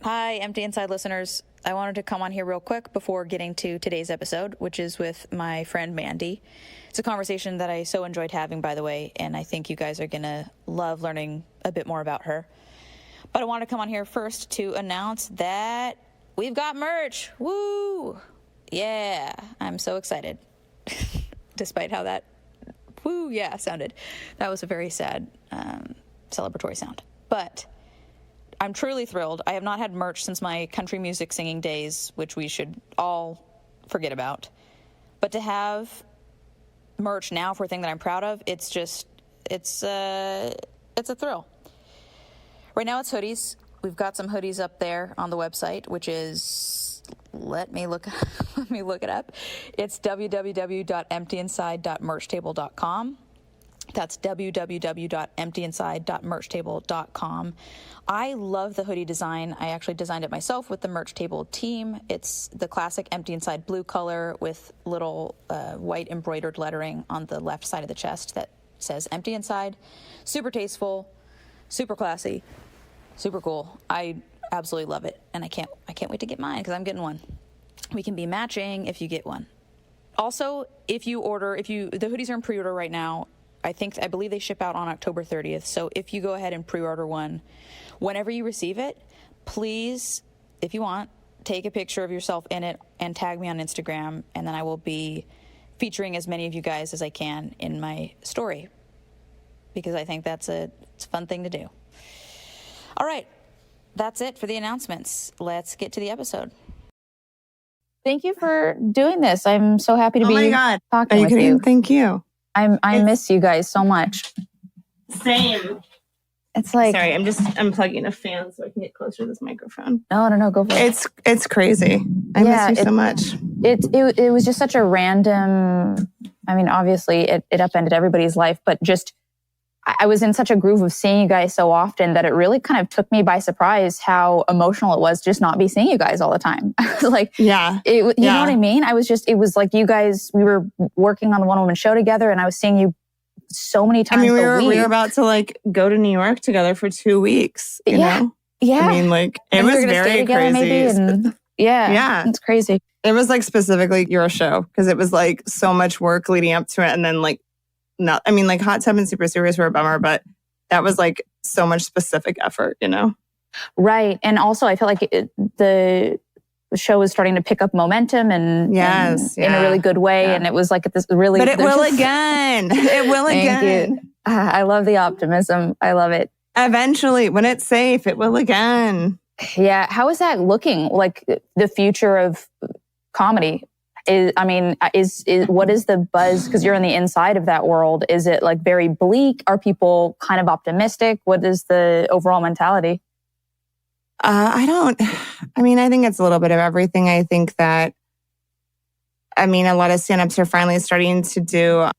Hi, Empty Inside listeners. I wanted to come on here real quick before getting to today's episode, which is with my friend Mandee. It's a conversation that I so enjoyed having, by the way, and I think you guys are going to love learning a bit more about her. But I wanted to come on here first to announce that we've got merch. Woo! Yeah, I'm so excited. Despite how that woo, yeah, sounded. That was a very sad celebratory sound. But I'm truly thrilled. I have not had merch since my country music singing days, which we should all forget about. But to have merch now for a thing that I'm proud of, it's a thrill. Right now it's hoodies. We've got some hoodies up there on the website, which is, let me look it up. It's www.emptyinside.merchtable.com. That's www.emptyinside.merchtable.com. I love the hoodie design. I actually designed it myself with the Merch Table team. It's the classic Empty Inside blue color with little white embroidered lettering on the left side of the chest that says Empty Inside. Super tasteful, super classy, super cool. I absolutely love it, and I can't wait to get mine because I'm getting one. We can be matching if you get one. Also, the hoodies are in pre-order right now. I believe they ship out on October 30th. So if you go ahead and pre-order one, whenever you receive it, please, if you want, take a picture of yourself in it and tag me on Instagram, and then I will be featuring as many of you guys as I can in my story, because I think it's a fun thing to do. All right, that's it for the announcements. Let's get to the episode. Thank you for doing this. I'm so happy to be talking with you. Thank you. I miss you guys so much. Same. It's like, sorry, I'm just unplugging a fan so I can get closer to this microphone. No, go for it. It's crazy. I miss you so much. It was just such a random. I mean, obviously, it upended everybody's life, but just I was in such a groove of seeing you guys so often that it really kind of took me by surprise how emotional it was to just not be seeing you guys all the time. I was like, you know what I mean? It was like you guys, we were working on the One Woman Show together and I was seeing you so many times a week. We were about to go to New York together for 2 weeks, you know? Yeah. I mean, it was very crazy. Maybe, and it's crazy. It was specifically your show because it was so much work leading up to it. And then Hot Tub and Super Serious were a bummer, but that was so much specific effort, you know? Right. And also I feel like the show was starting to pick up momentum and in a really good way. Yeah. And it was this really... But it will again. It will again. I love the optimism. I love it. Eventually, when it's safe, it will again. Yeah. How is that looking? The future of comedy? What is the buzz? Because you're on the inside of that world. Is it very bleak? Are people kind of optimistic? What is the overall mentality? I think it's a little bit of everything. I think that, a lot of stand-ups are finally starting to do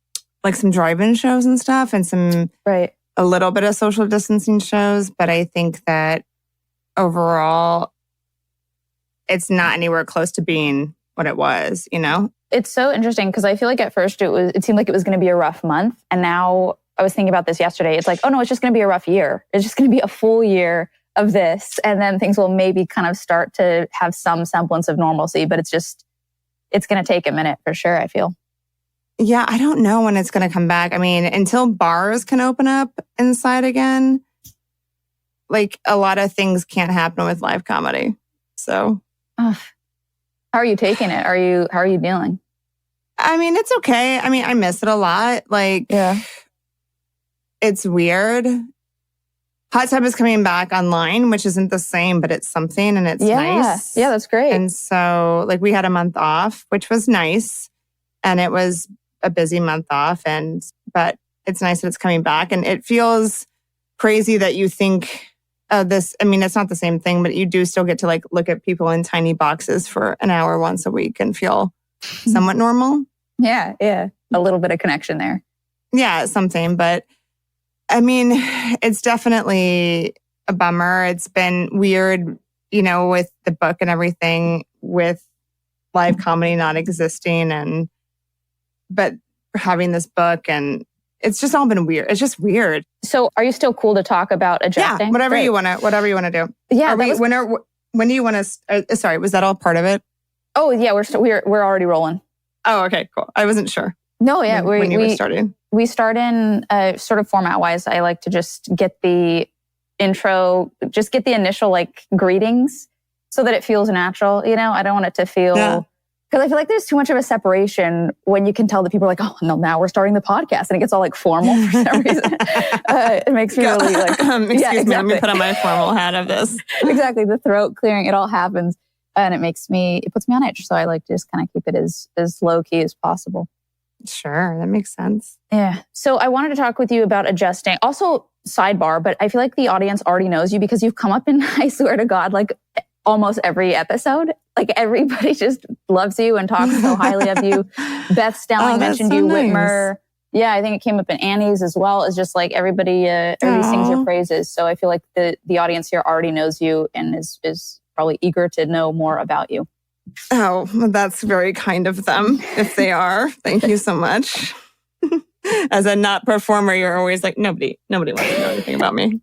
some drive-in shows and stuff and a little bit of social distancing shows. But I think that overall, it's not anywhere close to being what it was, you know? It's so interesting because I feel like at first it seemed like it was going to be a rough month. And now I was thinking about this yesterday. It's oh no, it's just going to be a rough year. It's just going to be a full year of this. And then things will maybe kind of start to have some semblance of normalcy. But it's going to take a minute for sure, I feel. Yeah, I don't know when it's going to come back. Until bars can open up inside again, a lot of things can't happen with live comedy. So... How are you taking it? How are you dealing? It's okay. I miss it a lot. It's weird. Hot Tub is coming back online, which isn't the same, but it's something and it's nice. Yeah, that's great. And so we had a month off, which was nice. And it was a busy month off. But it's nice that it's coming back. And it feels crazy that you think... it's not the same thing, but you do still get to look at people in tiny boxes for an hour once a week and feel somewhat normal. Yeah. A little bit of connection there. Yeah, something. But it's definitely a bummer. It's been weird, with the book and everything, with live comedy not existing but having this book and it's just all been weird. It's just weird. So are you still cool to talk about adjusting? Yeah, whatever you want to do. Yeah. When When do you want to, sorry, was that all part of it? Oh yeah, we're already rolling. Oh, okay, cool. I wasn't sure. No, yeah. When you were starting. We start in sort of format-wise. I like to just get the intro, just get the initial like greetings so that it feels natural. You know, I don't want it to feel, because I feel like there's too much of a separation when you can tell that people are like, oh, no, now we're starting the podcast. And it gets all like formal for some reason. It makes me really like, excuse me, let me put on my formal hat of this. Exactly. The throat clearing, it all happens. And it puts me on edge. So I like to just kind of keep it as low key as possible. Sure, that makes sense. Yeah. So I wanted to talk with you about adjusting. Also, sidebar, but I feel like the audience already knows you because you've come up in, I swear to God, like almost every episode. Like everybody just loves you and talks so highly of you. Beth Stelling mentioned you, nice. Whitmer. Yeah, I think it came up in Annie's as well. It's just like everybody sings your praises. So I feel like the audience here already knows you and is probably eager to know more about you. Oh, well, that's very kind of them, if they are. Thank you so much. As a not performer, you're always like, nobody wants to know anything about me.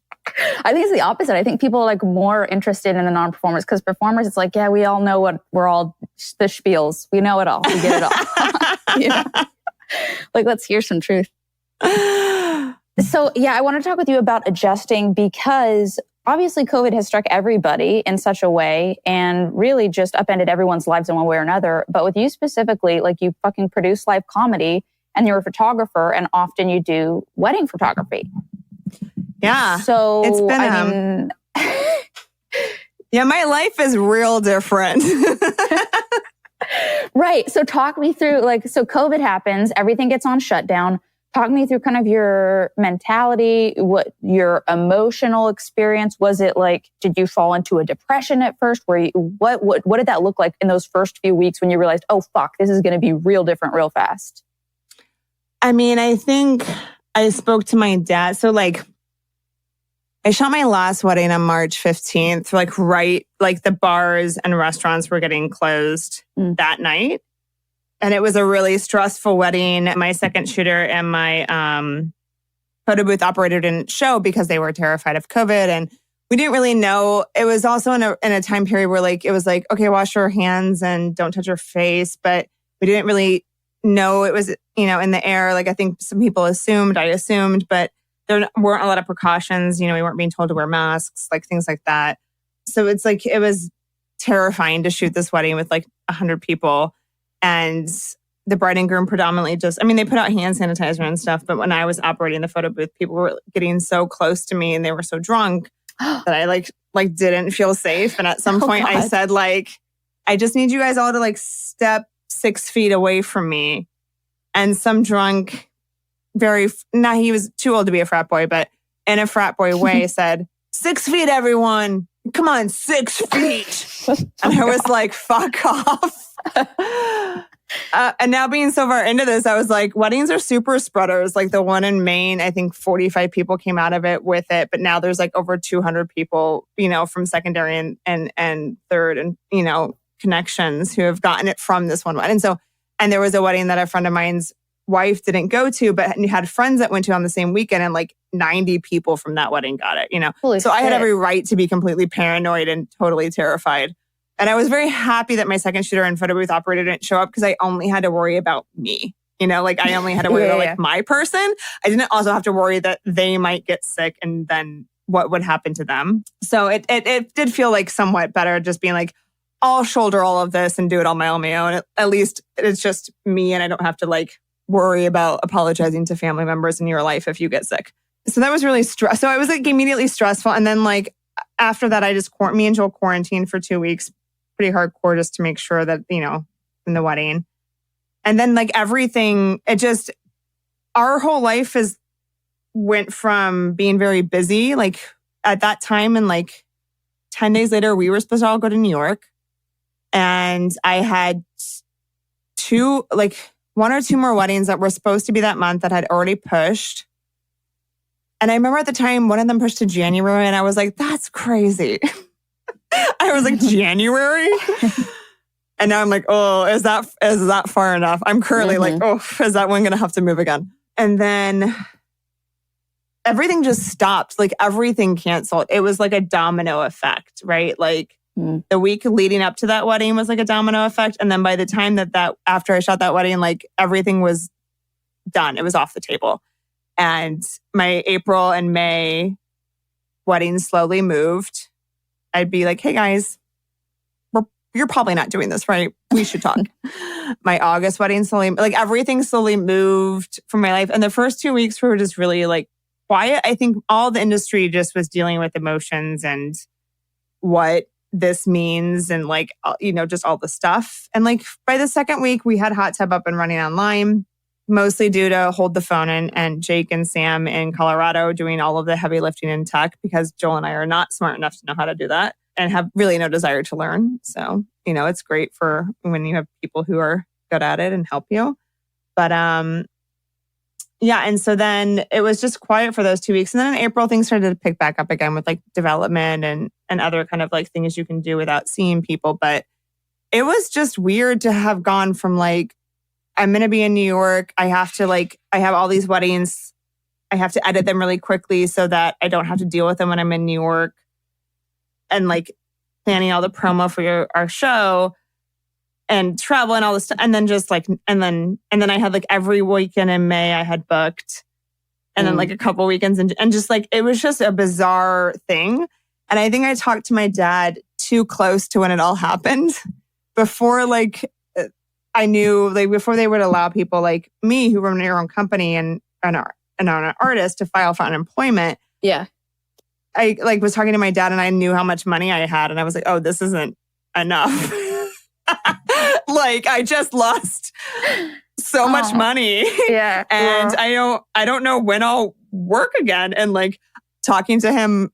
I think it's the opposite. I think people are like more interested in the non-performers because performers, it's like, yeah, we all know what we're all the spiels. We know it all. We get it all. You know? Like, let's hear some truth. So, yeah, I want to talk with you about adjusting because obviously, COVID has struck everybody in such a way and really just upended everyone's lives in one way or another. But with you specifically, like you fucking produce live comedy and you're a photographer and often you do wedding photography. Yeah. So, it's been, yeah, my life is real different. Right. So talk me through, like, so COVID happens, everything gets on shutdown. Talk me through kind of your mentality, what your emotional experience. Was it like, did you fall into a depression at first? What did that look like in those first few weeks when you realized, oh, fuck, this is going to be real different real fast? I mean, I think I spoke to my dad. So like, I shot my last wedding on March 15th, like the bars and restaurants were getting closed that night. And it was a really stressful wedding. My second shooter and my photo booth operator didn't show because they were terrified of COVID. And we didn't really know. It was also in a time period where like, it was like, okay, wash your hands and don't touch your face. But we didn't really know it was, in the air. Like I think some people assumed, I assumed, but there weren't a lot of precautions. We weren't being told to wear masks, like things like that. So it's like, it was terrifying to shoot this wedding with like 100 people. And the bride and groom predominantly they put out hand sanitizer and stuff. But when I was operating the photo booth, people were getting so close to me and they were so drunk that I like didn't feel safe. And at some point I said I just need you guys all to like step 6 feet away from me. And some drunk, he was too old to be a frat boy, but in a frat boy way said, 6 feet, everyone. Come on, 6 feet. And I was like, fuck off. And now being so far into this, I was like, weddings are super spreaders. Like the one in Maine, I think 45 people came out of it with it. But now there's like over 200 people, from secondary and third and, connections who have gotten it from this one wedding. And there was a wedding that a friend of mine's wife didn't go to, but had friends that went to on the same weekend, and like 90 people from that wedding got it, Holy so shit. I had every right to be completely paranoid and totally terrified. And I was very happy that my second shooter and photo booth operator didn't show up because I only had to worry about me. I only had to worry about my person. I didn't also have to worry that they might get sick and then what would happen to them. So it did feel like somewhat better just being like, I'll shoulder all of this and do it on my own. At least it's just me and I don't have to like worry about apologizing to family members in your life if you get sick. So that was really stressful. So it was like immediately stressful. And then like after that, me and Joel quarantined for 2 weeks, pretty hardcore just to make sure that, in the wedding. And then like everything, our whole life went from being very busy. Like at that time and like 10 days later, we were supposed to all go to New York. And I had one or two more weddings that were supposed to be that month that had already pushed. And I remember at the time, one of them pushed to January and I was like, that's crazy. I was like, January? And now I'm like, oh, is that far enough? I'm currently like, oh, is that one going to have to move again? And then everything just stopped. Like everything canceled. It was like a domino effect, right? Like The week leading up to that wedding was like a domino effect. And then by the time that after I shot that wedding, like everything was done. It was off the table. And my April and May weddings slowly moved. I'd be like, hey guys, you're probably not doing this, right? We should talk. My August wedding slowly, like everything slowly moved from my life. And the first 2 weeks were just really like quiet. I think all the industry just was dealing with emotions and what this means and like, just all the stuff. And like by the second week, we had Hot Tub up and running online, mostly due to Hold the Phone and Jake and Sam in Colorado doing all of the heavy lifting in tech, because Joel and I are not smart enough to know how to do that and have really no desire to learn. So, it's great for when you have people who are good at it and help you. But and so then it was just quiet for those 2 weeks. And then in April, things started to pick back up again with like development and other kind of like things you can do without seeing people. But it was just weird to have gone from like, I'm going to be in New York. I have all these weddings. I have to edit them really quickly so that I don't have to deal with them when I'm in New York. And like planning all the promo for our show and travel and all this stuff. And then just like, and then I had like every weekend in May I had booked. And then like a couple weekends and just like, it was just a bizarre thing. And I think I talked to my dad too close to when it all happened before like, I knew like before they would allow people like me who run your own company and are an artist to file for unemployment. Yeah. I like was talking to my dad and I knew how much money I had. And I was like, oh, this isn't enough. Like I just lost so much money. Yeah. And I don't know when I'll work again. And like talking to him,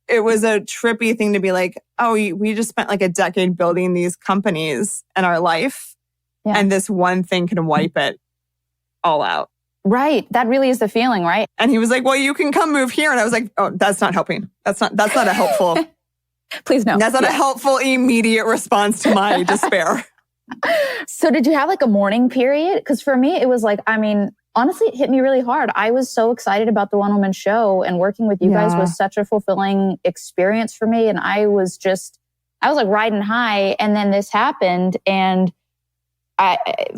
it was a trippy thing to be like, oh, we just spent like a decade building these companies in our life. Yeah. And this one thing can wipe it all out. Right. That really is the feeling, right? And he was like, well, you can come move here. And I was like, oh, that's not helping. That's not a helpful. Please no. That's not a helpful immediate response to my despair. So did you have like a mourning period? Because for me, it was like, honestly, it hit me really hard. I was so excited about the one-woman show, and working with you guys was such a fulfilling experience for me. And I was like riding high, and then this happened. And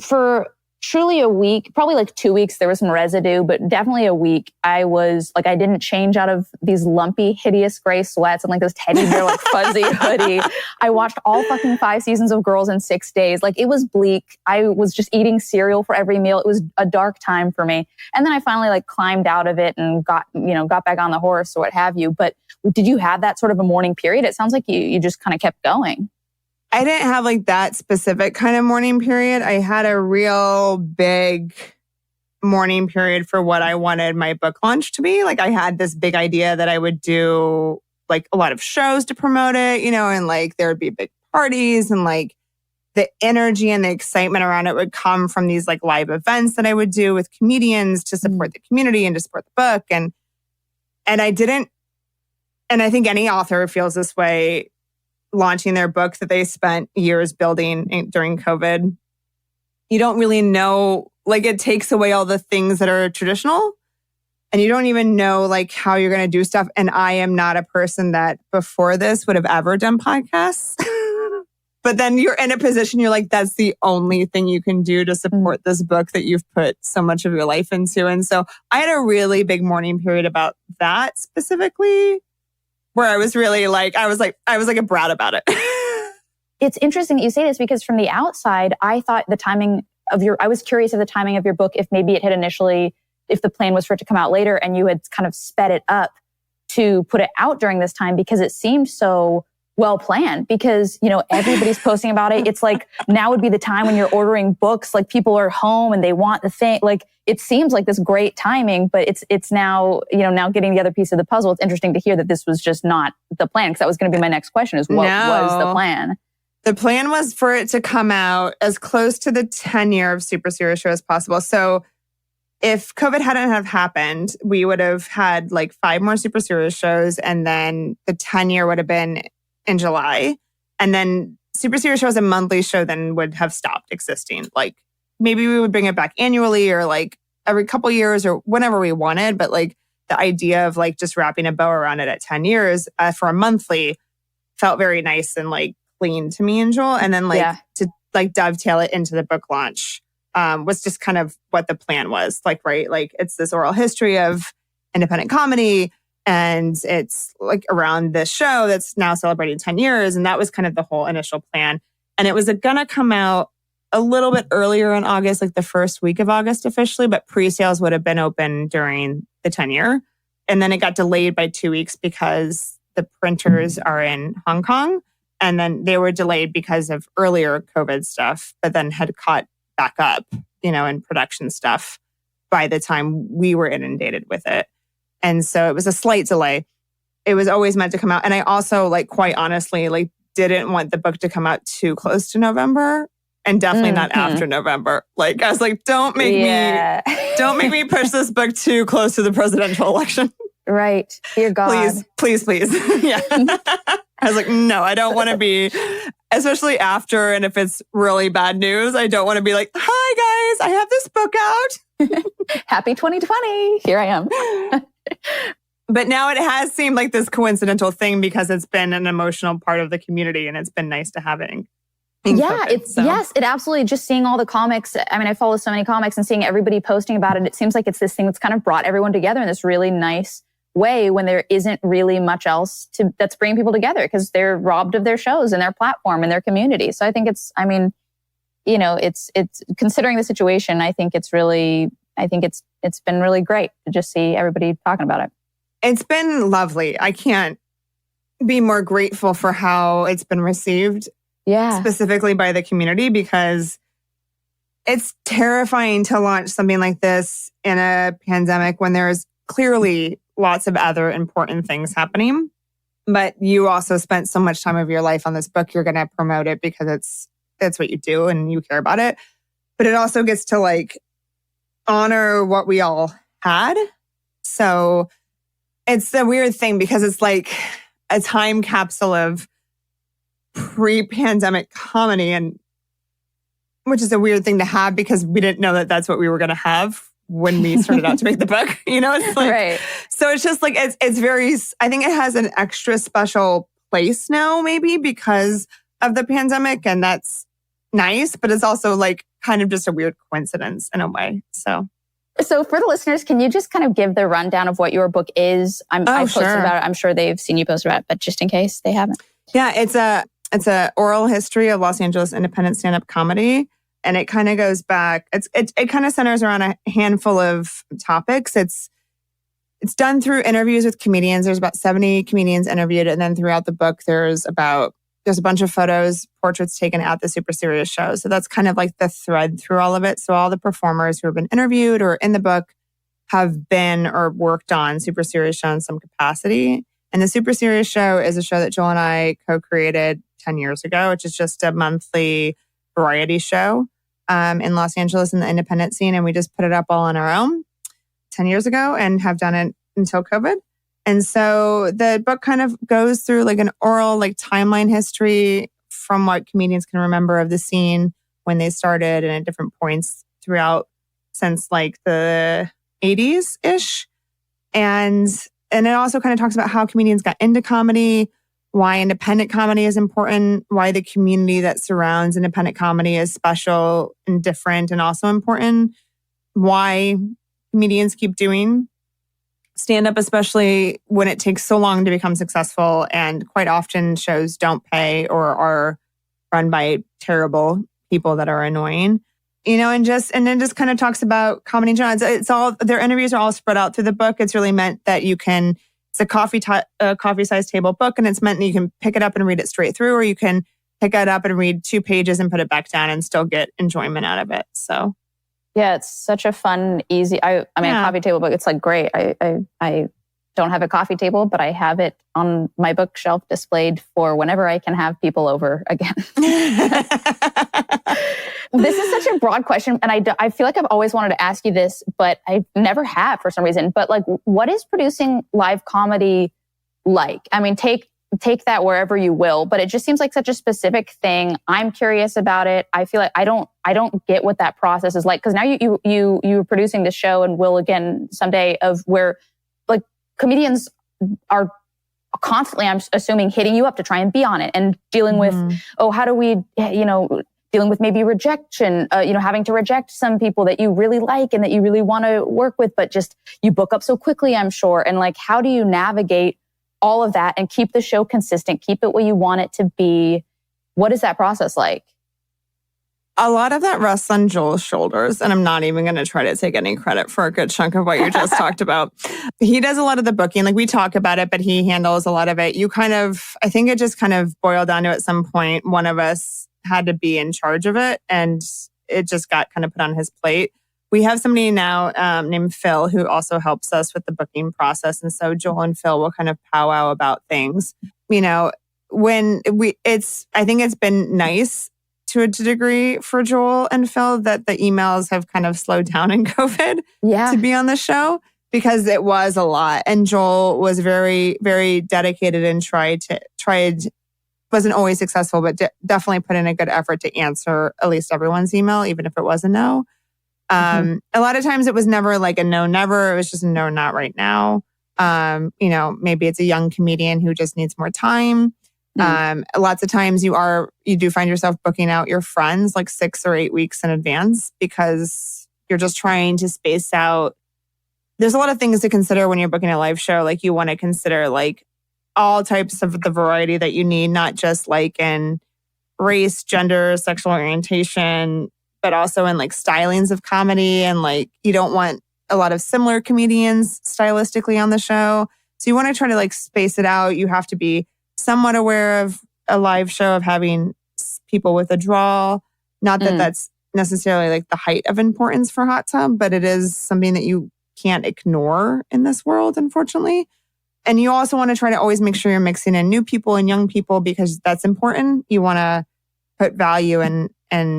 for truly a week, probably like 2 weeks, there was some residue, but definitely a week, I was like, I didn't change out of these lumpy, hideous gray sweats and like this teddy bear, like fuzzy hoodie. I watched all fucking 5 seasons of Girls in 6 days. Like it was bleak. I was just eating cereal for every meal. It was a dark time for me. And then I finally like climbed out of it and got back on the horse or what have you. But did you have that sort of a mourning period? It sounds like you just kind of kept going. I didn't have like that specific kind of mourning period. I had a real big mourning period for what I wanted my book launch to be. Like I had this big idea that I would do like a lot of shows to promote it, and like there would be big parties and like the energy and the excitement around it would come from these like live events that I would do with comedians to support the community and to support the book. And I didn't, and I think any author feels this way launching their book that they spent years building during COVID. You don't really know, like it takes away all the things that are traditional and you don't even know like how you're going to do stuff. And I am not a person that before this would have ever done podcasts. But then you're in a position, you're like, that's the only thing you can do to support this book that you've put so much of your life into. And so I had a really big mourning period about that specifically, where I was really like, I was like a brat about it. It's interesting that you say this because from the outside, I thought I was curious of the timing of your book, if maybe it had initially, if the plan was for it to come out later and you had kind of sped it up to put it out during this time, because it seemed so well planned, because, everybody's posting about it. It's like now would be the time when you're ordering books, like people are home and they want the thing. Like it seems like this great timing, but it's now, now getting the other piece of the puzzle. It's interesting to hear that this was just not the plan, because that was going to be my next question is what was the plan? The plan was for it to come out as close to the tenure of Super Serious Show as possible. So if COVID hadn't have happened, we would have had like 5 more Super Serious shows, and then the tenure would have been in July. And then Super Serious Show as a monthly show then would have stopped existing. Like maybe we would bring it back annually or like every couple years or whenever we wanted. But like the idea of like just wrapping a bow around it at 10 years for a monthly felt very nice and like clean to me and Joel. And then to like dovetail it into the book launch was just kind of what the plan was. Like, right, like it's this oral history of independent comedy, and it's like around this show that's now celebrating 10 years. And that was kind of the whole initial plan. And it was gonna come out a little bit earlier in August, like the first week of August officially, but pre-sales would have been open during the 10 year. And then it got delayed by 2 weeks because the printers are in Hong Kong. And then they were delayed because of earlier COVID stuff, but then had caught back up, in production stuff by the time we were inundated with it. And so it was a slight delay. It was always meant to come out. And I also, like, quite honestly, like, didn't want the book to come out too close to November. And definitely not after November. Like, I was like, don't make me push this book too close to the presidential election. Right. Dear God. Please. Yeah. I was like, no, I don't want to be, especially after, and if it's really bad news, I don't want to be like, hi guys, I have this book out. Happy 2020. Here I am. But now it has seemed like this coincidental thing because it's been an emotional part of the community, and it's been nice to have it in Yes, it absolutely, just seeing all the comics. I mean, I follow so many comics and seeing everybody posting about it. It seems like it's this thing that's kind of brought everyone together in this really nice way when there isn't really much else that's bringing people together because they're robbed of their shows and their platform and their community. So I think it's considering the situation, I think it's been really great to just see everybody talking about it. It's been lovely. I can't be more grateful for how it's been received. Yeah. Specifically by the community, because it's terrifying to launch something like this in a pandemic when there's clearly lots of other important things happening. But you also spent so much time of your life on this book, you're going to promote it because it's what you do and you care about it. But it also gets to like honor what we all had. So it's a weird thing because it's like a time capsule of pre-pandemic comedy, and which is a weird thing to have because we didn't know that that's what we were going to have when we started out to make the book. It's like, right. So it's just like, it's very, I think it has an extra special place now, maybe because of the pandemic, and that's nice, but it's also like kind of just a weird coincidence in a way. So for the listeners, can you just kind of give the rundown of what your book is? I posted about it. I'm sure they've seen you post about it, but just in case they haven't. Yeah, it's a oral history of Los Angeles independent stand-up comedy. And it kind of goes back, it kind of centers around a handful of topics. It's done through interviews with comedians. There's about 70 comedians interviewed. And then throughout the book, there's a bunch of photos, portraits taken at the Super Serious show. So that's kind of like the thread through all of it. So all the performers who have been interviewed or in the book have been or worked on Super Serious show in some capacity. And the Super Serious show is a show that Joel and I co-created 10 years ago, which is just a monthly variety show in Los Angeles in the independent scene. And we just put it up all on our own 10 years ago and have done it until COVID. And so the book kind of goes through like an oral like timeline history from what comedians can remember of the scene when they started and at different points throughout since like the 80s-ish. And it also kind of talks about how comedians got into comedy, why independent comedy is important, why the community that surrounds independent comedy is special and different and also important, why comedians keep doing stand-up, especially when it takes so long to become successful, and quite often shows don't pay or are run by terrible people that are annoying. And then just kind of talks about comedy in general. It's all, their interviews are all spread out through the book. It's really meant that you can, it's a coffee-sized table book, and it's meant that you can pick it up and read it straight through, or you can pick it up and read 2 pages and put it back down and still get enjoyment out of it. So, yeah, it's such a fun, easy. A coffee table book. It's like great. I don't have a coffee table, but I have it on my bookshelf displayed for whenever I can have people over again. This is such a broad question, and I feel like I've always wanted to ask you this, but I never have for some reason. But like, what is producing live comedy like? I mean, take that wherever you will, but it just seems like such a specific thing. I'm curious about it. I feel like I don't get what that process is like, because now you're producing this show and will again someday, of where like comedians are constantly, I'm assuming, hitting you up to try and be on it and dealing with, how do we, dealing with maybe rejection, having to reject some people that you really like and that you really want to work with, but just you book up so quickly, I'm sure. And like, how do you navigate all of that and keep the show consistent, keep it where you want it to be? What is that process like? A lot of that rests on Joel's shoulders, and I'm not even going to try to take any credit for a good chunk of what you just talked about. He does a lot of the booking. Like, we talk about it, but he handles a lot of it. I think it just kind of boiled down to, at some point, one of us had to be in charge of it, and it just got kind of put on his plate. We have somebody now named Phil who also helps us with the booking process. And so Joel and Phil will kind of powwow about things. I think it's been nice to a degree for Joel and Phil that the emails have kind of slowed down in COVID to be on the show, because it was a lot. And Joel was very, very dedicated and wasn't always successful, but definitely put in a good effort to answer at least everyone's email, even if it was a no. A lot of times it was never like a no, never. It was just a no, not right now. Maybe it's a young comedian who just needs more time. Lots of times you do find yourself booking out your friends like 6 or 8 weeks in advance, because you're just trying to space out. There's a lot of things to consider when you're booking a live show. Like, you want to consider like all types of the variety that you need, not just like in race, gender, sexual orientation, but also in like stylings of comedy. And like, you don't want a lot of similar comedians stylistically on the show. So you want to try to like space it out. You have to be somewhat aware of a live show of having people with a draw. Not that that's necessarily like the height of importance for Hot Tub, but it is something that you can't ignore in this world, unfortunately. And you also want to try to always make sure you're mixing in new people and young people, because that's important. You want to put value and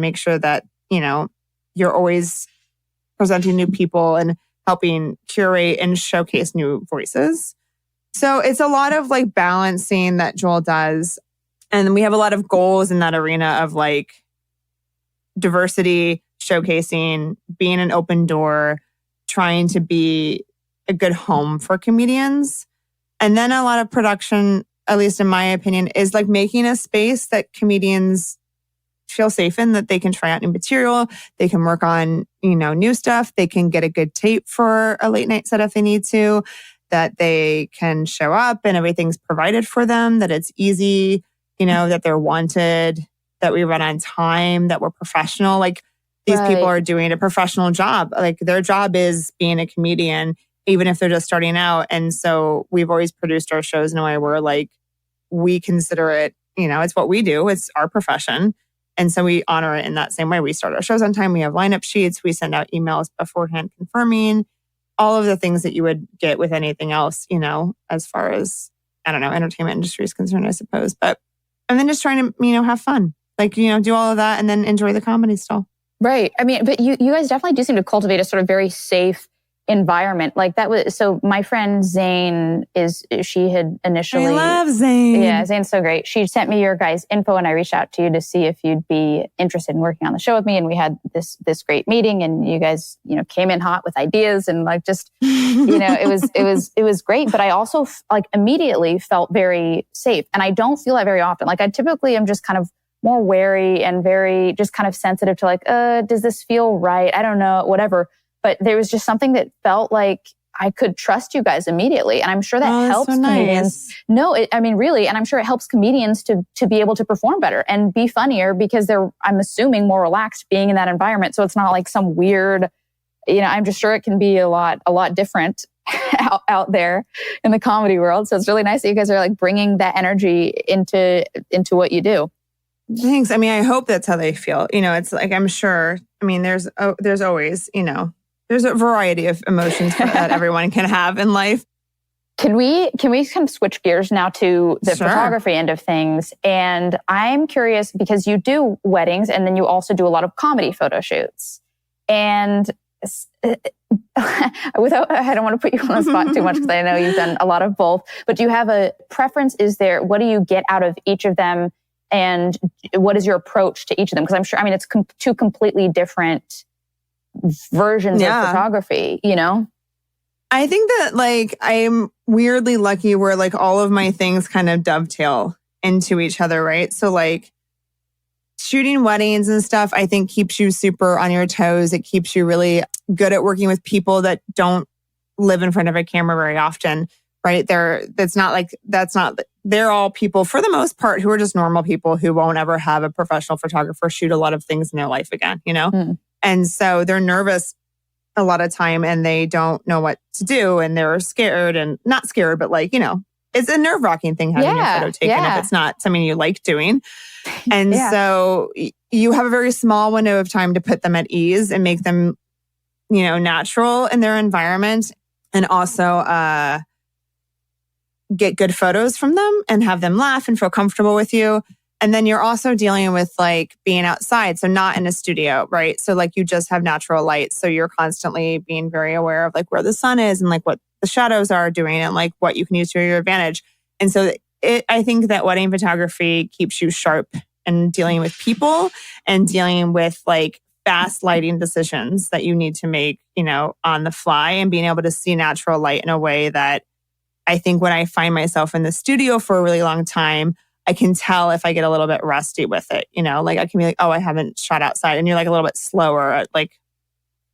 make sure that, you're always presenting new people and helping curate and showcase new voices. So it's a lot of like balancing that Joel does. And we have a lot of goals in that arena of like diversity, showcasing, being an open door, trying to be a good home for comedians. And then a lot of production, at least in my opinion, is like making a space that comedians feel safe in, that they can try out new material, they can work on, new stuff, they can get a good tape for a late night set if they need to, that they can show up and everything's provided for them, that it's easy, that they're wanted, that we run on time, that we're professional. Like, these people are doing a professional job. Like, their job is being a comedian, even if they're just starting out. And so we've always produced our shows in a way where like, we consider it, it's what we do. It's our profession. And so we honor it in that same way. We start our shows on time. We have lineup sheets. We send out emails beforehand confirming all of the things that you would get with anything else, as far as, entertainment industry is concerned, I suppose. And then just trying to, have fun. Like, do all of that and then enjoy the comedy still. Right. I mean, but you guys definitely do seem to cultivate a sort of very safe environment. Like that was, so my friend Zane she had initially... I love Zane. Yeah, Zane's so great. She sent me your guys' info and I reached out to you to see if you'd be interested in working on the show with me. And we had this great meeting and you guys, came in hot with ideas and like just, it was great. But I also like immediately felt very safe. And I don't feel that very often. Like, I typically am just kind of more wary and very just kind of sensitive to like, does this feel right? I don't know, whatever. But there was just something that felt like I could trust you guys immediately. And I'm sure that helps comedians. No, really. And I'm sure it helps comedians to be able to perform better and be funnier because they're, I'm assuming, more relaxed being in that environment. So it's not like some weird, I'm just sure it can be a lot different out there in the comedy world. So it's really nice that you guys are like bringing that energy into what you do. Thanks. I mean, I hope that's how they feel. It's like, I'm sure, there's always, there's a variety of emotions that everyone can have in life. Can we kind of switch gears now to the photography end of things? And I'm curious because you do weddings and then you also do a lot of comedy photo shoots. And I don't want to put you on the spot too much because I know you've done a lot of both, but do you have a preference? What do you get out of each of them? And what is your approach to each of them? Because I'm sure, it's two completely different versions of photography, I think that like I'm weirdly lucky where like all of my things kind of dovetail into each other, right? So like shooting weddings and stuff, I think keeps you super on your toes. It keeps you really good at working with people that don't live in front of a camera very often, right? They're all people for the most part who are just normal people who won't ever have a professional photographer shoot a lot of things in their life again, you know? Mm. And so they're nervous a lot of time and they don't know what to do and they're scared and not scared, but like, you know, it's a nerve-wracking thing having your photo taken if it's not something you like doing. And so you have a very small window of time to put them at ease and make them, you know, natural in their environment and also get good photos from them and have them laugh and feel comfortable with you. And then you're also dealing with like being outside. So not in a studio, right? So like you just have natural light. So you're constantly being very aware of like where the sun is and like what the shadows are doing and like what you can use to your advantage. And so I think that wedding photography keeps you sharp and dealing with people and dealing with like fast lighting decisions that you need to make, you know, on the fly and being able to see natural light in a way that I think when I find myself in the studio for a really long time, I can tell if I get a little bit rusty with it, you know, like I can be like, oh, I haven't shot outside. And you're like a little bit slower at like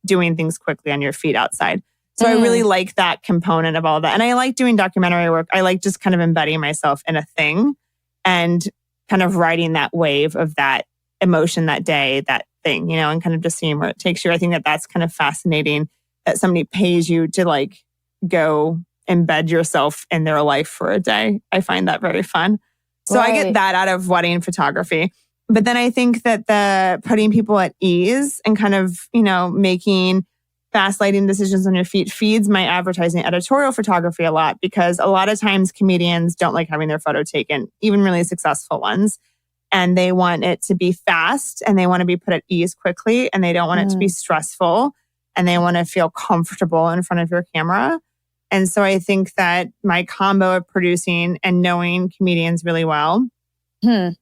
doing things quickly on your feet outside. So I really like that component of all that. And I like doing documentary work. I like just kind of embedding myself in a thing and kind of riding that wave of that emotion that day, that thing, you know, and kind of just seeing where it takes you. I think that that's kind of fascinating that somebody pays you to like go embed yourself in their life for a day. I find that very fun. So I get that out of wedding photography. But then I think that the putting people at ease and kind of, you know, making fast lighting decisions on your feet feeds my advertising editorial photography a lot because a lot of times comedians don't like having their photo taken, even really successful ones. And they want it to be fast and they want to be put at ease quickly and they don't want it to be stressful and they want to feel comfortable in front of your camera. And so I think that my combo of producing and knowing comedians really well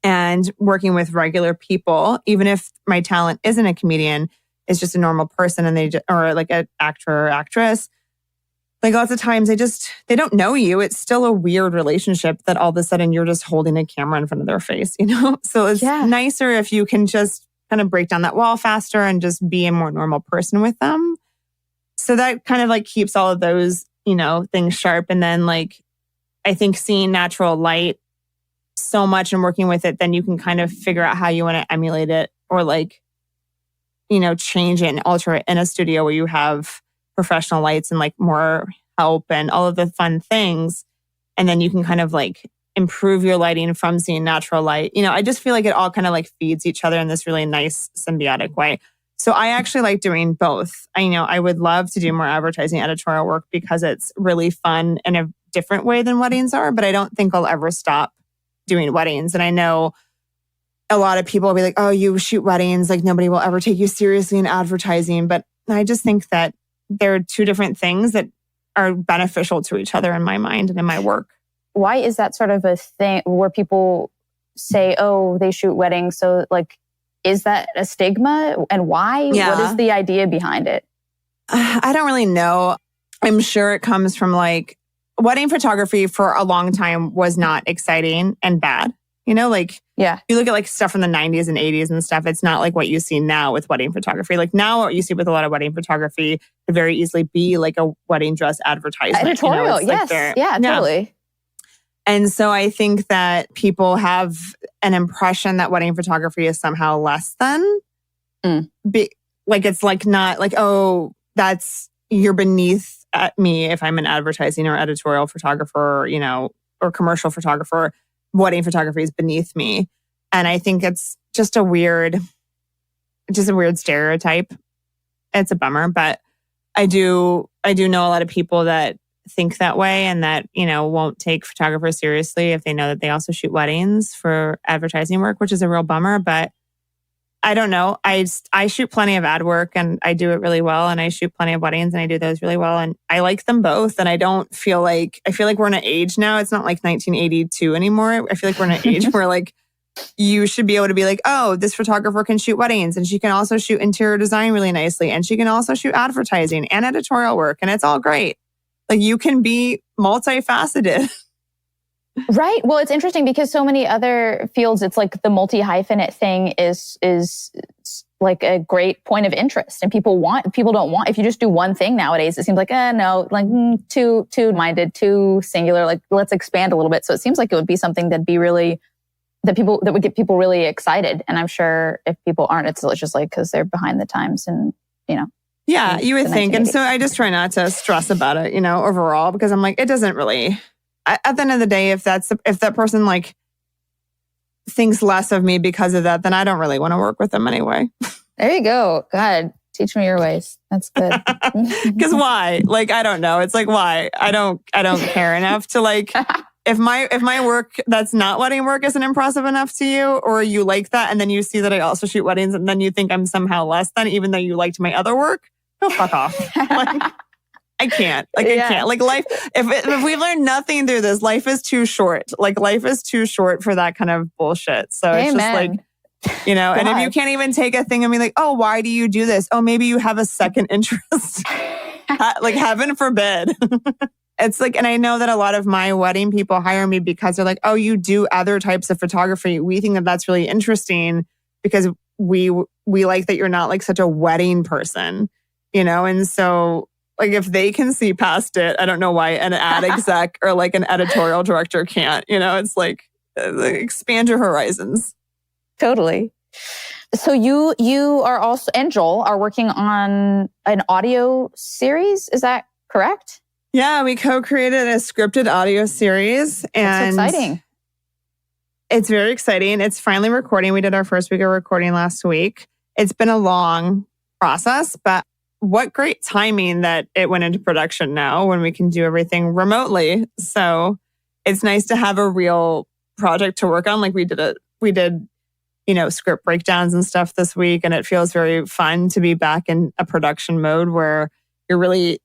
and working with regular people, even if my talent isn't a comedian, is just a normal person and or like an actor or actress, like lots of times they don't know you. It's still a weird relationship that all of a sudden you're just holding a camera in front of their face, you know? So it's nicer if you can just kind of break down that wall faster and just be a more normal person with them. So that kind of like keeps all of those, you know, things sharp. And then like, I think seeing natural light so much and working with it, then you can kind of figure out how you want to emulate it or like, you know, change it and alter it in a studio where you have professional lights and like more help and all of the fun things. And then you can kind of like improve your lighting from seeing natural light. You know, I just feel like it all kind of like feeds each other in this really nice symbiotic way. So I actually like doing both. I would love to do more advertising editorial work because it's really fun in a different way than weddings are, but I don't think I'll ever stop doing weddings. And I know a lot of people will be like, oh, you shoot weddings, like nobody will ever take you seriously in advertising. But I just think that there are two different things that are beneficial to each other in my mind and in my work. Why is that sort of a thing where people say, oh, they shoot weddings? So like, is that a stigma and why? Yeah. What is the idea behind it? I don't really know. I'm sure it comes from like wedding photography for a long time was not exciting and bad. You know, like, you look at like stuff from the 90s and 80s and stuff. It's not like what you see now with wedding photography. Like now what you see with a lot of wedding photography could very easily be like a wedding dress advertisement. Editorial, you know, yes. Like yeah, totally. And so I think that people have an impression that wedding photography is somehow less than. Like it's like not like, oh, you're beneath me if I'm an advertising or editorial photographer, you know, or commercial photographer. Wedding photography is beneath me. And I think it's just a weird stereotype. It's a bummer, but I do know a lot of people that think that way and that, you know, won't take photographers seriously if they know that they also shoot weddings for advertising work, which is a real bummer. But I don't know. I shoot plenty of ad work and I do it really well. And I shoot plenty of weddings and I do those really well. And I like them both. And I feel like we're in an age now. It's not like 1982 anymore. I feel like we're in an age where like you should be able to be like, oh, this photographer can shoot weddings and she can also shoot interior design really nicely. And she can also shoot advertising and editorial work. And it's all great. Like you can be multifaceted. Right. Well, it's interesting because so many other fields, it's like the multi-hyphenate thing is like a great point of interest, and people don't want, if you just do one thing nowadays, it seems like, no, like too minded, too singular, like let's expand a little bit. So it seems like it would be something that would get people really excited. And I'm sure if people aren't, it's just like, cause they're behind the times and, Yeah, you would think. And so I just try not to stress about it, overall, because I'm like, it doesn't really, at the end of the day, if that person like thinks less of me because of that, then I don't really want to work with them anyway. There you go. God, teach me your ways. That's good. Because why? Like, I don't know. It's like, why? I don't care enough to like, if my work that's not wedding work isn't impressive enough to you, or you like that, and then you see that I also shoot weddings, and then you think I'm somehow less than, even though you liked my other work, go fuck off. Like, I can't. Like, I can't. Like, life, if we've learned nothing through this, life is too short. Like, life is too short for that kind of bullshit. So Amen. It's just like, and if you can't even take a thing and be like, oh, why do you do this? Oh, maybe you have a second interest. Like, heaven forbid. It's like, and I know that a lot of my wedding people hire me because they're like, oh, you do other types of photography. We think that that's really interesting because we like that you're not like such a wedding person, And so like if they can see past it, I don't know why an ad exec or like an editorial director can't, It's like expand your horizons. Totally. So you are also, and Joel, are working on an audio series. Is that correct? Yeah, we co-created a scripted audio series. And that's exciting. It's very exciting. It's finally recording. We did our first week of recording last week. It's been a long process, but what great timing that it went into production now when we can do everything remotely. So it's nice to have a real project to work on. Like we did, script breakdowns and stuff this week. And it feels very fun to be back in a production mode where you're really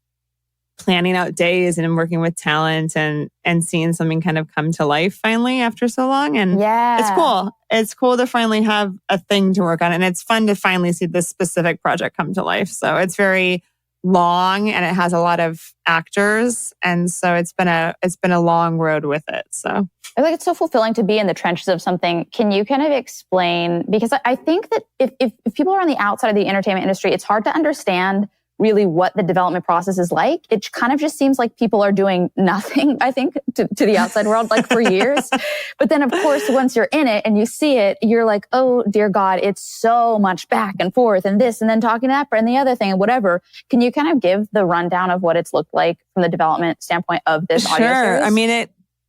planning out days and working with talent and seeing something kind of come to life finally after so long. And it's cool. It's cool to finally have a thing to work on. And it's fun to finally see this specific project come to life. So it's very long and it has a lot of actors. And so it's been a long road with it. So I think it's so fulfilling to be in the trenches of something. Can you kind of explain, because I think that if people are on the outside of the entertainment industry, it's hard to understand really what the development process is like. It kind of just seems like people are doing nothing, I think, to the outside world, like for years. But then, of course, once you're in it and you see it, you're like, oh, dear God, it's so much back and forth and this and then talking to that and the other thing and whatever. Can you kind of give the rundown of what it's looked like from the development standpoint of this audio series? I mean,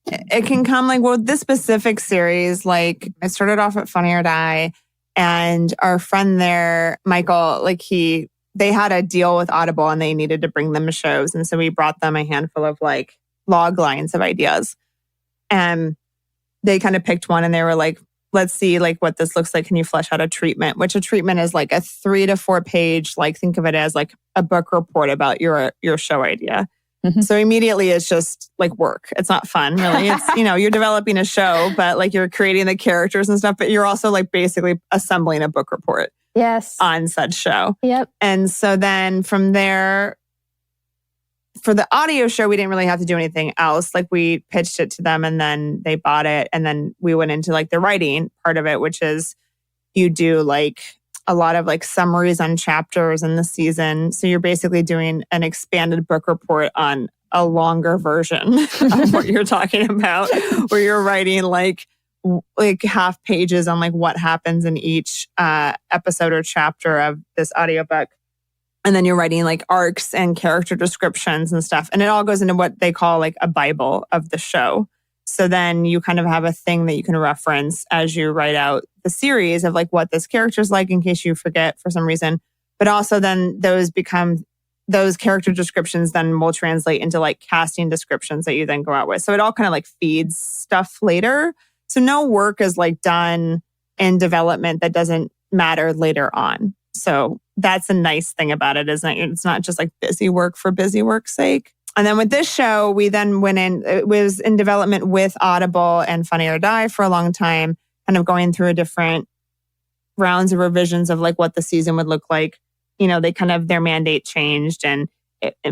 it can come like, well, this specific series, like I started off at Funny or Die, and our friend there, Michael, like they had a deal with Audible and they needed to bring them shows. And so we brought them a handful of like log lines of ideas. And they kind of picked one and they were like, let's see like what this looks like. Can you flesh out a treatment? Which a treatment is like a 3 to 4 page, like think of it as like a book report about your show idea. Mm-hmm. So immediately it's just like work. It's not fun really. It's, you're developing a show, but like you're creating the characters and stuff, but you're also like basically assembling a book report. Yes. On said show. Yep. And so then from there, for the audio show, we didn't really have to do anything else. Like we pitched it to them and then they bought it. And then we went into like the writing part of it, which is you do like a lot of like summaries on chapters in the season. So you're basically doing an expanded book report on a longer version of what you're talking about, where you're writing like half pages on like what happens in each episode or chapter of this audiobook. And then you're writing like arcs and character descriptions and stuff. And it all goes into what they call like a Bible of the show. So then you kind of have a thing that you can reference as you write out the series of like what this character's like in case you forget for some reason. But also then those character descriptions then will translate into like casting descriptions that you then go out with. So it all kind of like feeds stuff later. So no work is like done in development that doesn't matter later on. So that's a nice thing about it, isn't it? It's not just like busy work for busy work's sake. And then with this show, we then went in, it was in development with Audible and Funny or Die for a long time, kind of going through different rounds of revisions of like what the season would look like. They kind of, their mandate changed and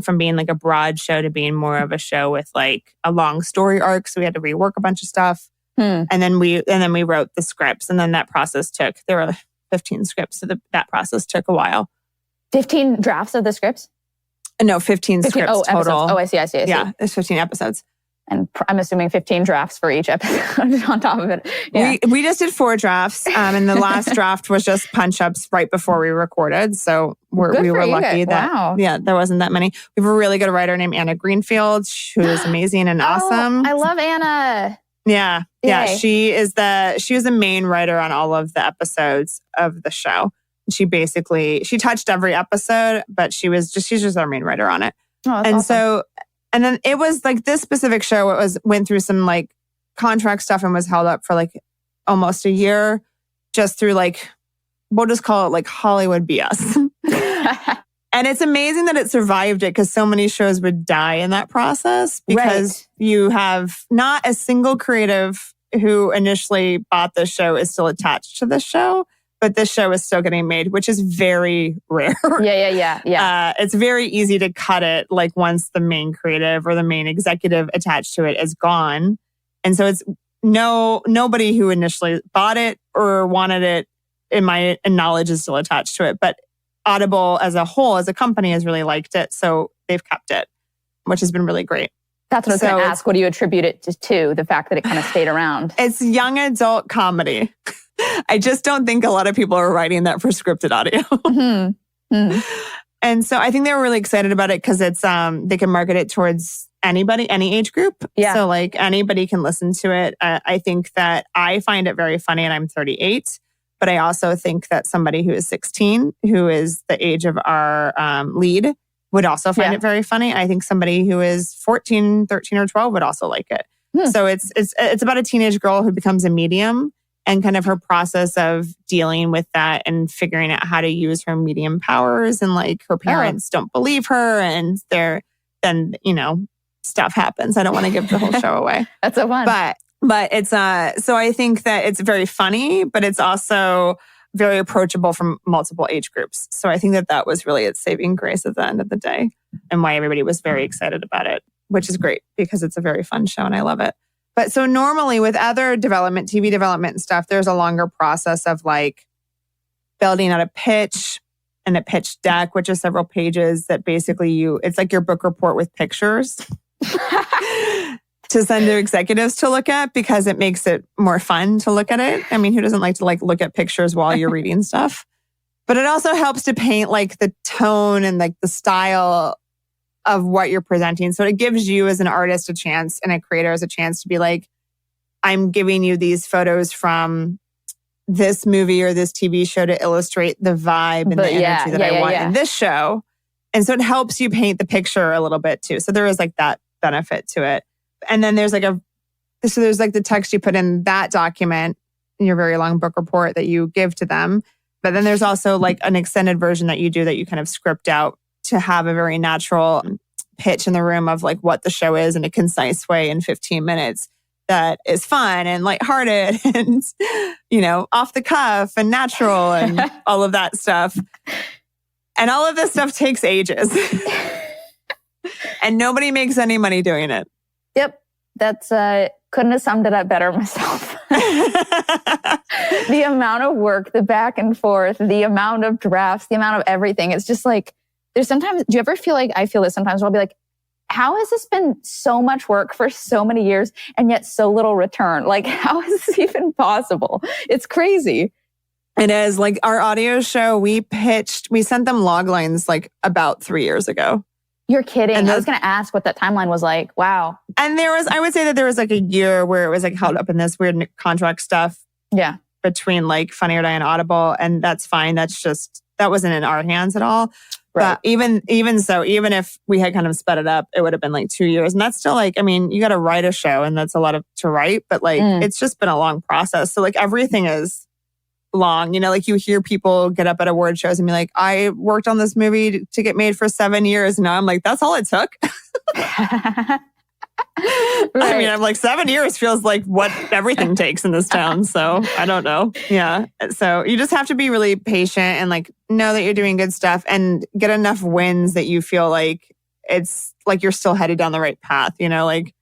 from being like a broad show to being more of a show with like a long story arc. So we had to rework a bunch of stuff. And then we wrote the scripts, and then that process there were 15 scripts. So that process took a while. 15 drafts of the scripts? No, 15 scripts total. Episodes. Oh, I see. Yeah, it's 15 episodes. And I'm assuming 15 drafts for each episode on top of it. Yeah. We just did 4 drafts. And the last draft was just punch-ups right before we recorded. So we were lucky that, there wasn't that many. We have a really good writer named Anna Greenfield, who is amazing and awesome. I love Anna. Yeah. She was the main writer on all of the episodes of the show. She touched every episode, but she's just our main writer on it. Oh, that's awesome. And then it was like this specific show, went through some like contract stuff and was held up for like almost a year just through like, we'll just call it like Hollywood BS. And it's amazing that it survived it because so many shows would die in that process because you have not a single creative who initially bought this show is still attached to this show. But this show is still getting made, which is very rare. Yeah. It's very easy to cut it like once the main creative or the main executive attached to it is gone. And so it's nobody who initially bought it or wanted it, in my knowledge, is still attached to it. But Audible as a whole, as a company, has really liked it. So they've kept it, which has been really great. That's what I was going to ask. What do you attribute it to, the fact that it kind of stayed around? It's young adult comedy. I just don't think a lot of people are writing that for scripted audio. And so I think they were really excited about it because it's they can market it towards anybody, any age group. Yeah. So like anybody can listen to it. I think that I find it very funny, and I'm 38. But I also think that somebody who is 16, who is the age of our lead, would also find it very funny. I think somebody who is 14, 13, or 12 would also like it. So it's about a teenage girl who becomes a medium, and kind of her process of dealing with that and figuring out how to use her medium powers. And like her parents don't believe her, and then stuff happens. I don't want to give the whole show away. That's so fun. But it's so I think that it's very funny, but it's also very approachable from multiple age groups. So I think that was really its saving grace at the end of the day, and why everybody was very excited about it, which is great because it's a very fun show and I love it. But so normally with other development, TV development and stuff, there's a longer process of like building out a pitch and a pitch deck, which is several pages that basically it's like your book report with pictures to send to executives to look at, because it makes it more fun to look at it. I mean, who doesn't like to like look at pictures while you're reading stuff? But it also helps to paint like the tone and like the style of what you're presenting. So it gives you as an artist a chance, and a creator as a chance to be like, I'm giving you these photos from this movie or this TV show to illustrate the vibe and the energy that I want in this show. And so it helps you paint the picture a little bit too. So there is like that benefit to it. And then there's like the text you put in that document in your very long book report that you give to them. But then there's also like an extended version that you do that you kind of script out to have a very natural pitch in the room of like what the show is in a concise way in 15 minutes that is fun and lighthearted and, off the cuff and natural and all of that stuff. And all of this stuff takes ages. And nobody makes any money doing it. Yep. That's, couldn't have summed it up better myself. The amount of work, the back and forth, the amount of drafts, the amount of everything. It's just like, do you ever feel like I feel this sometimes where I'll be like, how has this been so much work for so many years and yet so little return? Like, how is this even possible? It's crazy. It is. Like our audio show, we sent them log lines like about 3 years ago. You're kidding. I was going to ask what that timeline was like. Wow. And I would say that there was like a year where it was like held up in this weird contract stuff. Yeah. Between like Funny or Die and Audible. And that's fine. That wasn't in our hands at all. Right. But even so, even if we had kind of sped it up, it would have been like 2 years. And that's still like, I mean, you got to write a show and that's a lot to write, but like, it's just been a long process. So like everything is long, like you hear people get up at award shows and be like, I worked on this movie to get made for 7 years. And now I'm like, that's all it took. Right. I mean, I'm like 7 years feels like what everything takes in this town. So I don't know. Yeah. So you just have to be really patient and like know that you're doing good stuff and get enough wins that you feel like it's like you're still headed down the right path, you know, like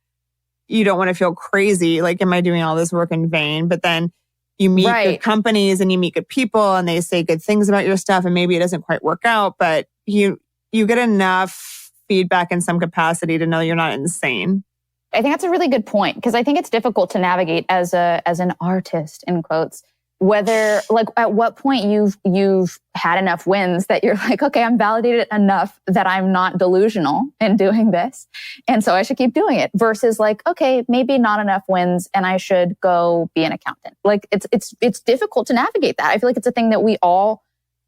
you don't want to feel crazy. Like, am I doing all this work in vain? But then you meet good companies and you meet good people and they say good things about your stuff and maybe it doesn't quite work out, but you get enough feedback in some capacity to know you're not insane. I think that's a really good point because I think it's difficult to navigate as an artist, in quotes, whether like at what point you've had enough wins that you're like, okay, I'm validated enough that I'm not delusional in doing this. And so I should keep doing it versus like, okay, maybe not enough wins and I should go be an accountant. Like it's difficult to navigate that. I feel like it's a thing that we all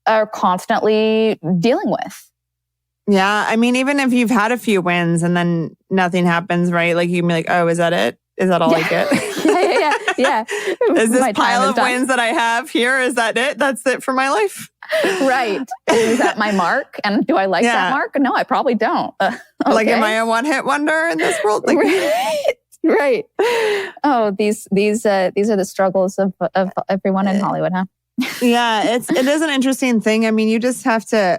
are constantly dealing with. Yeah. I mean, even if you've had a few wins and then nothing happens, right? Like you can be like, oh, is that it? Is that all I get? Yeah. Is this pile of wins that I have here? Is that it? That's it for my life? Right. Is that my mark? And do I like that mark? No, I probably don't. Okay. Like, am I a one-hit wonder in this world? Like, right. Oh, these are the struggles of everyone in Hollywood, huh? Yeah, it is an interesting thing. I mean, you just have to,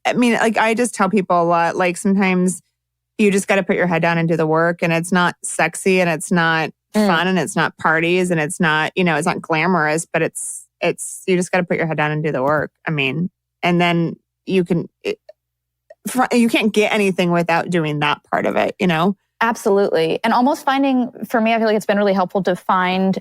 I mean, like I just tell people a lot, like sometimes you just got to put your head down and do the work and it's not sexy and it's not fun and it's not parties and it's not, you know, it's not glamorous, but it's, you just got to put your head down and do the work. I mean, and then you can't get anything without doing that part of it, you know? Absolutely. And almost finding, for me, I feel like it's been really helpful to find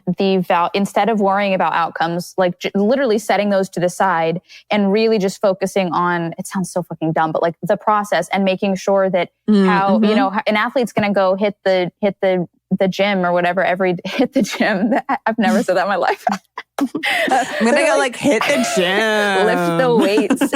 instead of worrying about outcomes, like literally setting those to the side and really just focusing on, it sounds so fucking dumb, but like the process and making sure that how, you know, an athlete's going to go hit the gym or whatever, hit the gym. I've never said that in my life. I'm going to go like hit the gym. Lift the weights.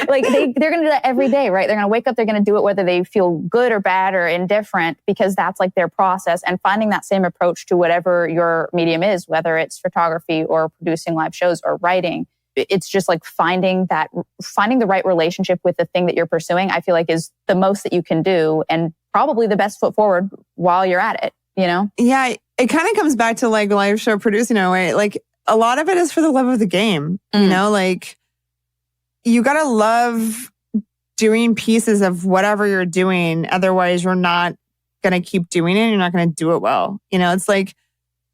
Like they're going to do that every day, right? They're going to wake up, they're going to do it whether they feel good or bad or indifferent because that's like their process. And finding that same approach to whatever your medium is, whether it's photography or producing live shows or writing, it's just like finding the right relationship with the thing that you're pursuing, I feel like is the most that you can do and probably the best foot forward while you're at it, you know? Yeah, it kind of comes back to like live show producing in a way. Like a lot of it is for the love of the game, you know, like you got to love doing pieces of whatever you're doing. Otherwise, you're not going to keep doing it. You're not going to do it well. You know, it's like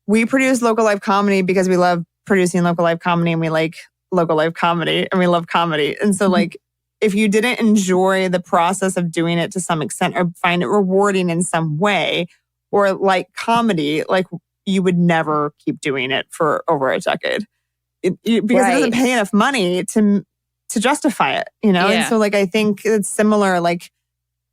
we produce local live comedy because we love producing local live comedy and we like local live comedy and we love comedy. And so like, if you didn't enjoy the process of doing it to some extent or find it rewarding in some way or like comedy, like you would never keep doing it for over a decade because it doesn't pay enough money to justify it, you know? Yeah. And so like, I think it's similar. Like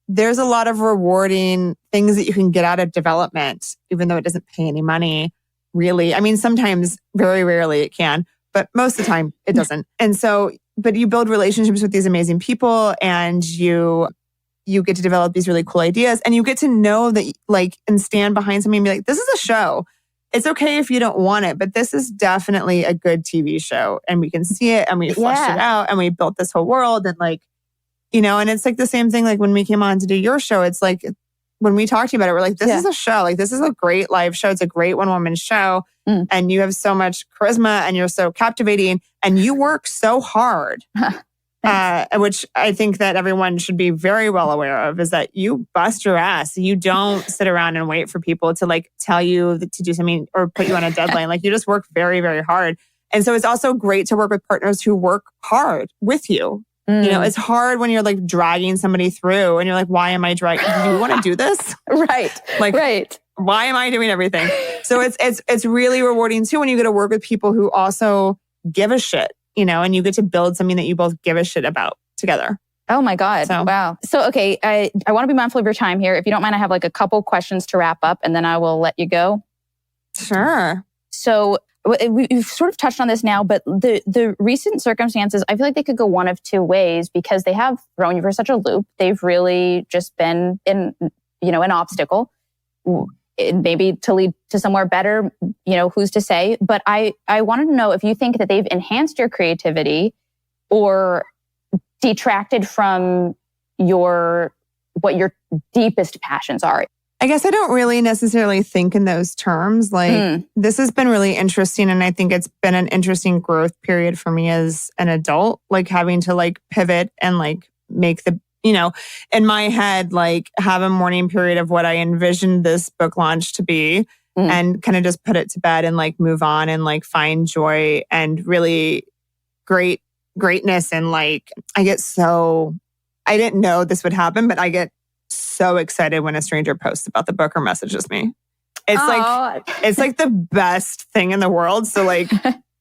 there's a lot of rewarding things that you can get out of development, even though it doesn't pay any money really. I mean, sometimes very rarely it can, but most of the time it doesn't. And so, but you build relationships with these amazing people and you get to develop these really cool ideas and you get to know that like, and stand behind something and be like, this is a show. It's okay if you don't want it, but this is definitely a good TV show and we can see it and we fleshed it out and we built this whole world and like, you know, and it's like the same thing like when we came on to do your show, it's like when we talked to you about it, we're like, this is a show. Like this is a great live show. It's a great one-woman show and you have so much charisma and you're so captivating and you work so hard. Which I think that everyone should be very well aware of is that you bust your ass. You don't sit around and wait for people to like tell you to do something or put you on a deadline. Like you just work very, very hard. And so it's also great to work with partners who work hard with you. You know, it's hard when you're like dragging somebody through and you're like, why am I dragging? Do you want to do this? Right. Like, why am I doing everything? So it's really rewarding too when you get to work with people who also give a shit. You know, and you get to build something that you both give a shit about together. Oh my God. So, wow. So, okay. I want to be mindful of your time here. If you don't mind, I have like a couple questions to wrap up and then I will let you go. Sure. So we've sort of touched on this now, but the recent circumstances, I feel like they could go one of two ways because they have thrown you for such a loop. They've really just been an obstacle. Maybe to lead to somewhere better, you know, who's to say? But I wanted to know if you think that they've enhanced your creativity or detracted from what your deepest passions are. I guess I don't really necessarily think in those terms. Like this has been really interesting. And I think it's been an interesting growth period for me as an adult, like having to like pivot and like make the in my head, like have a mourning period of what I envisioned this book launch to be and kind of just put it to bed and like move on and like find joy and really greatness. And like, I didn't know this would happen, but I get so excited when a stranger posts about the book or messages me. It's like the best thing in the world. So like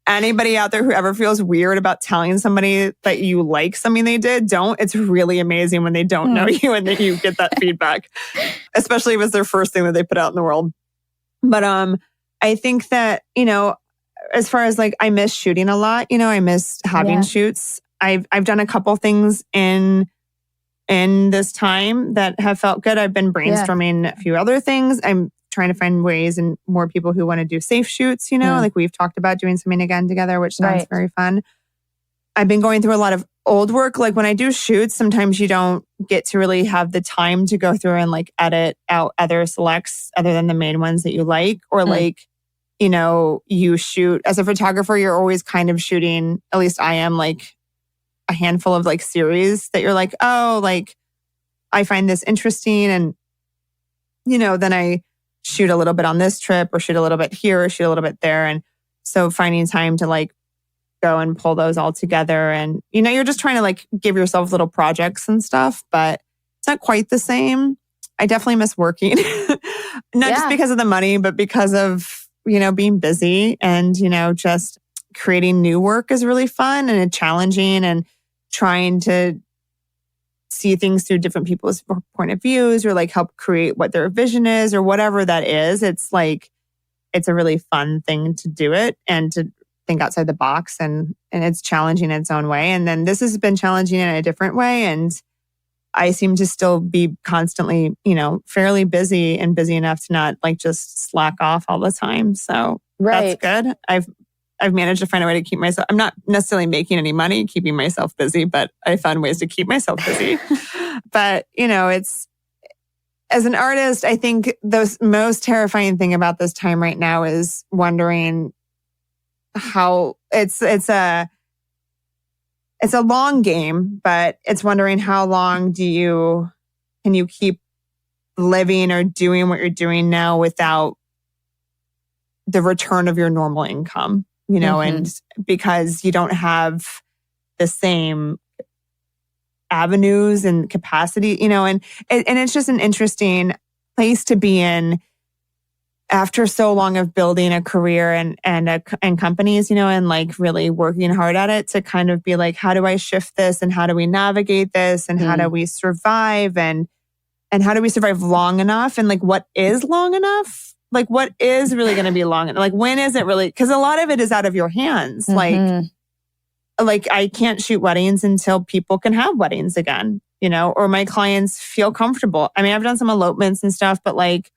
anybody out there who ever feels weird about telling somebody that you like something they did, don't. It's really amazing when they don't know you and then you get that feedback, especially if it's their first thing that they put out in the world. But I think that, as far as like, I miss shooting a lot, I miss having shoots. I've done a couple things in this time that have felt good. I've been brainstorming a few other things. I'm trying to find ways and more people who want to do safe shoots, like we've talked about doing something again together, which sounds very fun. I've been going through a lot of old work. Like when I do shoots, sometimes you don't get to really have the time to go through and like edit out other selects other than the main ones that you like, or like, you shoot as a photographer, you're always kind of shooting, at least I am, like a handful of like series that you're like, oh, like I find this interesting. And, then I shoot a little bit on this trip or shoot a little bit here or shoot a little bit there. And so finding time to like go and pull those all together. And, you're just trying to like give yourself little projects and stuff, but it's not quite the same. I definitely miss working, not just because of the money, but because of, being busy and, just creating new work is really fun and challenging and trying to see things through different people's point of views or like help create what their vision is or whatever that is. It's like, it's a really fun thing to do it and to think outside the box and it's challenging in its own way. And then this has been challenging in a different way. And I seem to still be constantly, fairly busy and busy enough to not like just slack off all the time. So that's good. I've managed to find a way to keep myself, I'm not necessarily making any money keeping myself busy, but I found ways to keep myself busy. But, it's, as an artist, I think the most terrifying thing about this time right now is wondering how it's a long game, but it's wondering how long can you keep living or doing what you're doing now without the return of your normal income, and because you don't have the same avenues and capacity, and it's just an interesting place to be in after so long of building a career and companies, and like really working hard at it to kind of be like, how do I shift this and how do we navigate this and how do we survive and how do we survive long enough and like what is long enough? Like what is really going to be long enough? Like when is it really? Because a lot of it is out of your hands. Like I can't shoot weddings until people can have weddings again, or my clients feel comfortable. I mean, I've done some elopements and stuff, but like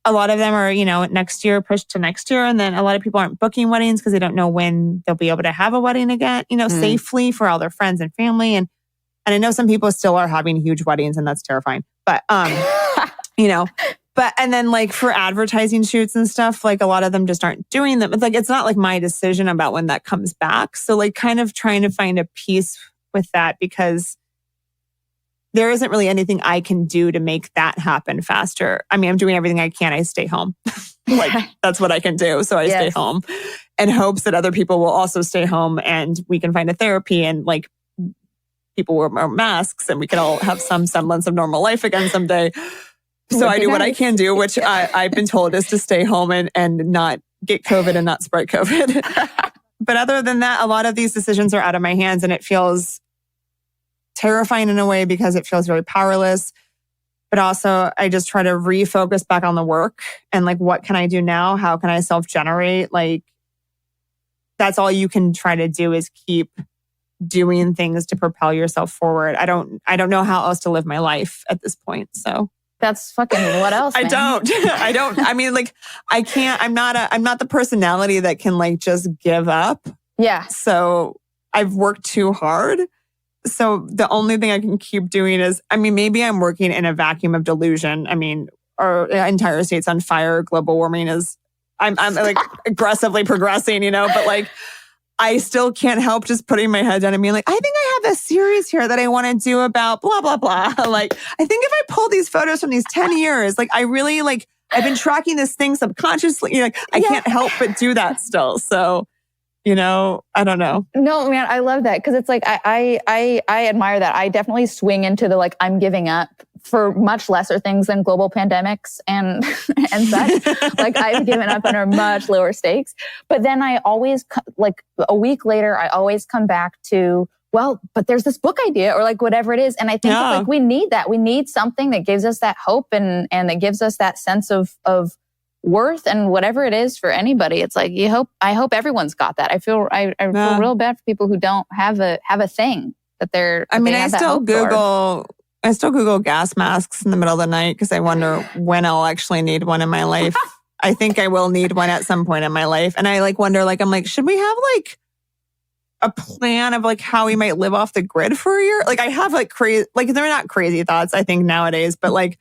a lot of them are, next year, pushed to next year. And then a lot of people aren't booking weddings because they don't know when they'll be able to have a wedding again, safely for all their friends and family. And I know some people still are having huge weddings and that's terrifying. But, and then like for advertising shoots and stuff, like a lot of them just aren't doing them. It's like, it's not like my decision about when that comes back. So like kind of trying to find a peace with that because there isn't really anything I can do to make that happen faster. I mean, I'm doing everything I can. I stay home. Like that's what I can do. So I stay home in hopes that other people will also stay home and we can find a therapy and like people wear masks and we can all have some semblance of normal life again someday. So I do what I can do, which I've been told is to stay home and not get COVID and not spread COVID. But other than that, a lot of these decisions are out of my hands and it feels terrifying in a way because it feels very powerless. But also I just try to refocus back on the work and like, what can I do now? How can I self-generate? Like that's all you can try to do is keep doing things to propel yourself forward. I don't know how else to live my life at this point. So that's fucking what else? Man? I don't. I mean, like I can't, I'm not the personality that can like just give up. Yeah. So I've worked too hard. So the only thing I can keep doing is, I mean, maybe I'm working in a vacuum of delusion. I mean, our entire state's on fire. Global warming is, I'm like aggressively progressing, but like, I still can't help just putting my head down and being like, I think I have a series here that I want to do about blah, blah, blah. Like, I think if I pull these photos from these 10 years, like, I really like, I've been tracking this thing subconsciously. Like, I can't help but do that still. So, I don't know. No, man, I love that because it's like, I admire that. I definitely swing into the like, I'm giving up for much lesser things than global pandemics and such. Like I've given up under much lower stakes. But then I always, like a week later, I always come back to, well, but there's this book idea or like whatever it is. And I think that, like we need that. We need something that gives us that hope and that gives us that sense of worth and whatever it is for anybody. It's like I hope everyone's got that. I feel real bad for people who don't have a thing that they're. I still Google gas masks in the middle of the night because I wonder when I'll actually need one in my life. I think I will need one at some point in my life. And I like wonder, like, I'm like, should we have like a plan of like how we might live off the grid for a year? Like I have like crazy, like they're not crazy thoughts, I think nowadays, but like,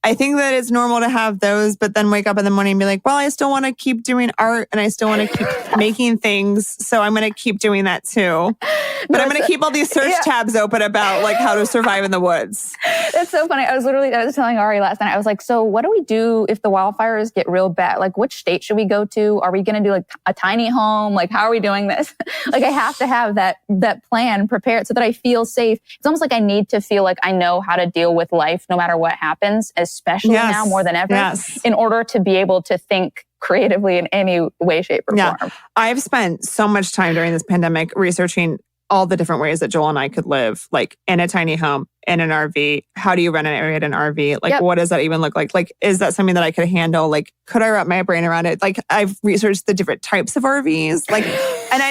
I think that it's normal to have those, but then wake up in the morning and be like, well, I still want to keep doing art and I still want to keep making things. So I'm going to keep doing that too. But I'm going to keep all these search tabs open about like how to survive in the woods. It's so funny. I was telling Ari last night, I was like, so what do we do if the wildfires get real bad? Like which state should we go to? Are we going to do like a tiny home? Like how are we doing this? Like I have to have that plan prepared so that I feel safe. It's almost like I need to feel like I know how to deal with life no matter what happens, especially now more than ever, in order to be able to think creatively in any way, shape, or form. I've spent so much time during this pandemic researching all the different ways that Joel and I could live, like in a tiny home, in an RV. How do you renovate an RV? Like, what does that even look like? Like, is that something that I could handle? Like, could I wrap my brain around it? Like, I've researched the different types of RVs. Like, and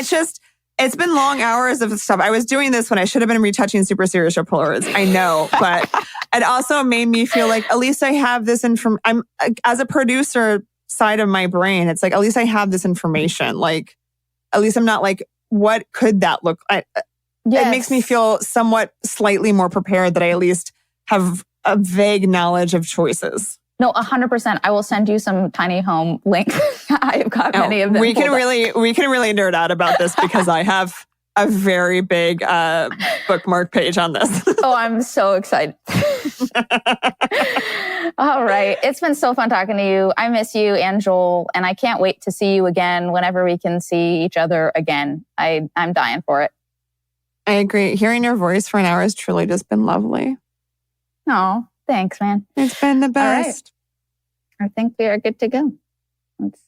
it's been long hours of stuff. I was doing this when I should have been retouching super serious reports. I know, but it also made me feel like at least I have this I'm as a producer side of my brain. It's like, at least I have this information. Like, at least I'm not like, what could that look like? It makes me feel somewhat slightly more prepared that I at least have a vague knowledge of choices. No, 100%. I will send you some tiny home links. I've got many of them. We can really nerd out about this because I have a very big bookmark page on this. Oh, I'm so excited. All right. It's been so fun talking to you. I miss you and Joel, and I can't wait to see you again whenever we can see each other again. I'm dying for it. I agree. Hearing your voice for an hour has truly just been lovely. Oh, thanks, man. It's been the best. All right. I think we are good to go. Let's